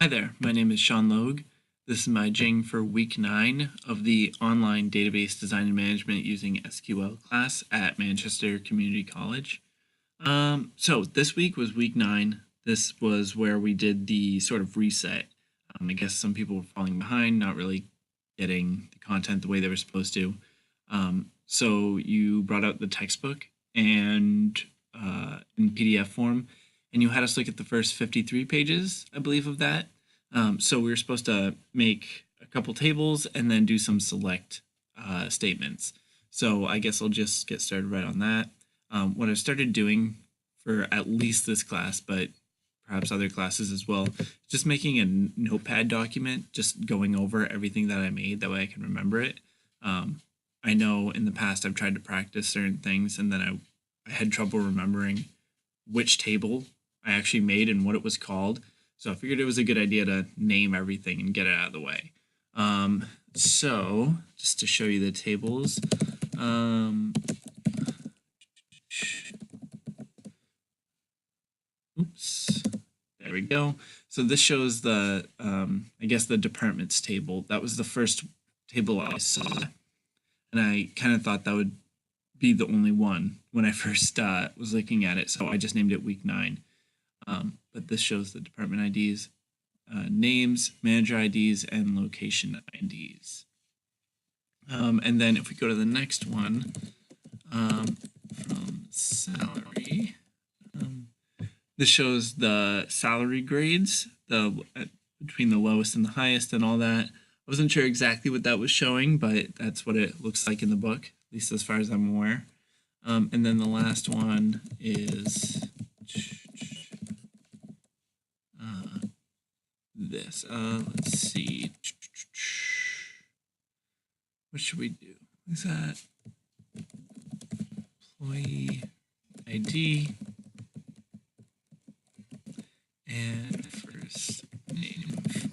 Hi there, my name is Sean Logue. This is my Jing for week 9 of the online database design and management using SQL class at Manchester Community College. So this week was week 9. This was where we did the sort of reset. I guess some people were falling behind, not really getting the content the way they were supposed to. So you brought out the textbook and in PDF form, and you had us look at the first 53 pages, I believe, of that. So we were supposed to make a couple tables and then do some select statements. So I guess I'll just get started right on that. What I've started doing for at least this class, but perhaps other classes as well, just making a notepad document, just going over everything that I made, that way I can remember it. I know in the past I've tried to practice certain things and then I had trouble remembering which table I actually made and what it was called. So I figured it was a good idea to name everything and get it out of the way. So just to show you the tables, oops, there we go. So this shows the, I guess the departments table. That was the first table I saw. And I kind of thought that would be the only one when I first was looking at it. So I just named it week 9. But this shows the department IDs, names, manager IDs, and location IDs. And then if we go to the next one, from salary, this shows the salary grades, between the lowest and the highest and all that. I wasn't sure exactly what that was showing, but that's what it looks like in the book, at least as far as I'm aware. And then the last one is this. Let's see. What should we do? Is that employee ID and first name from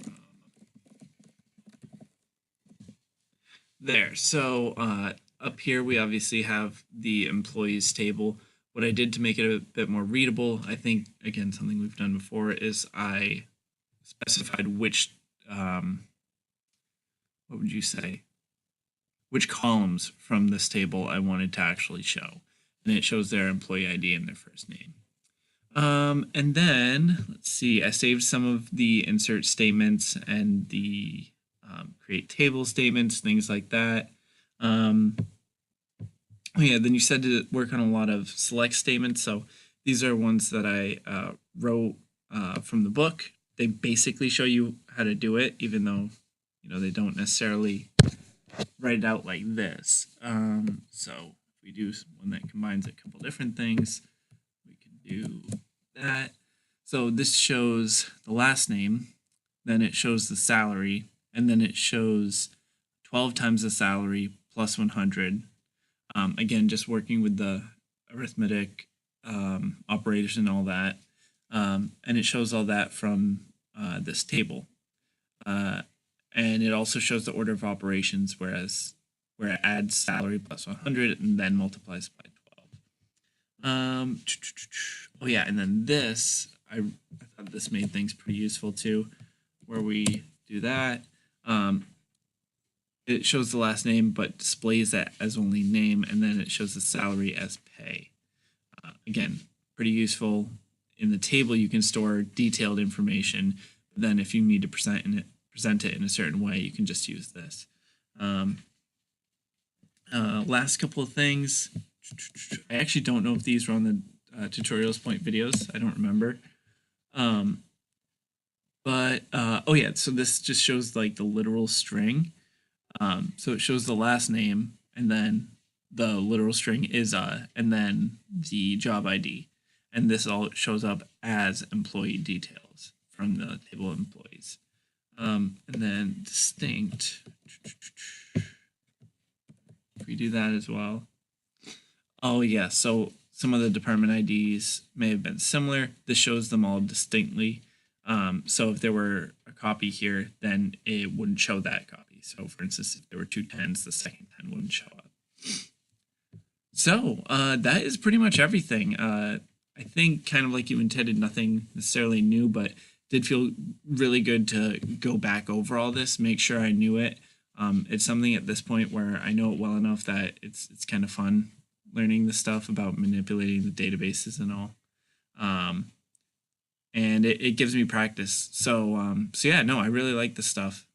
there. So up here we obviously have the employees table. What I did to make it a bit more readable, I think, again, something we've done before, is I specified which, what would you say, which columns from this table I wanted to actually show. And it shows their employee ID and their first name. And then, let's see, I saved some of the insert statements and the create table statements, things like that. Oh yeah, then you said to work on a lot of select statements. So these are ones that I wrote from the book. They basically show you how to do it, even though, you know, they don't necessarily write it out like this. So if we do one that combines a couple different things, we can do that. So this shows the last name, then it shows the salary, and then it shows 12 times the salary plus 100. Again, just working with the arithmetic operation and all that. And it shows all that from this table. And it also shows the order of operations, where it adds salary plus 100 and then multiplies by 12. Oh yeah, and then this, I thought this made things pretty useful too, where we do that. It shows the last name but displays that as only name, and then it shows the salary as pay. Again, pretty useful. In the table, you can store detailed information. But then if you need to present it in a certain way, you can just use this. Last couple of things. I actually don't know if these were on the tutorials point videos. I don't remember. Oh yeah, so this just shows like the literal string. So it shows the last name, and then the literal string is and then the job ID. And this all shows up as employee details from the table of employees. And then distinct, if we do that as well. Oh yeah, so some of the department IDs may have been similar. This shows them all distinctly. So if there were a copy here, then it wouldn't show that copy. So for instance, if there were 2 10s, the second 10 wouldn't show up. So that is pretty much everything. I think kind of like you intended, nothing necessarily new, but did feel really good to go back over all this, make sure I knew it. It's something at this point where I know it well enough that it's kind of fun learning the stuff about manipulating the databases and all. Um, and it gives me practice. So yeah, no, I really like this stuff.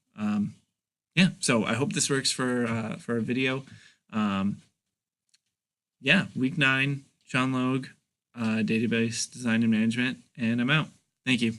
Yeah, so I hope this works for a video. Um, yeah, week 9, Sean Logue, database design and management, and I'm out. Thank you.